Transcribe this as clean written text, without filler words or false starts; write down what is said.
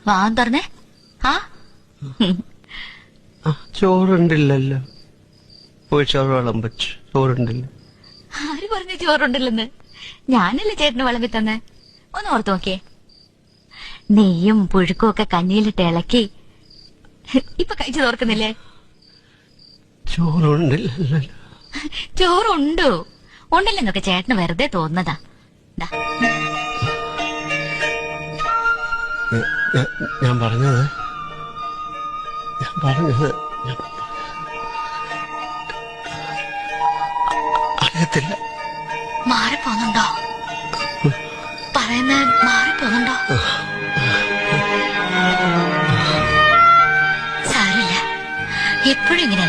Van തുറന്നേ. ആ ചോറുണ്ടില്ലല്ലോ. പോയി ചോറ് വിളമ്പച്ചു. ചോറുണ്ടില്ല. ആര് പറഞ്ഞു ചോറുണ്ടില്ലെന്ന്? ഞാനല്ലേ ചേട്ടന് വിളമ്പി തന്നെ. ഒന്ന് ഓർത്ത് നോക്കിയേ. നെയ്യും പുഴുക്കും ഒക്കെ കഞ്ഞിയിലിട്ട് ഇളക്കി ഇപ്പൊ കഴിച്ചു തോർക്കുന്നില്ലേ? ചോറുണ്ടില്ലല്ലോ. ചോറുണ്ടോ? ഉണ്ടില്ലെന്നൊക്കെ ചേട്ടന് വെറുതെ തോന്നുന്നതാ. ഞാൻ പറഞ്ഞത് അറിയത്തില്ല. മാറിപ്പോന്നുണ്ടോ? പറയുന്ന മാറിപ്പോന്നുണ്ടോ? സാരില്ല, എപ്പോഴും ഇങ്ങനെ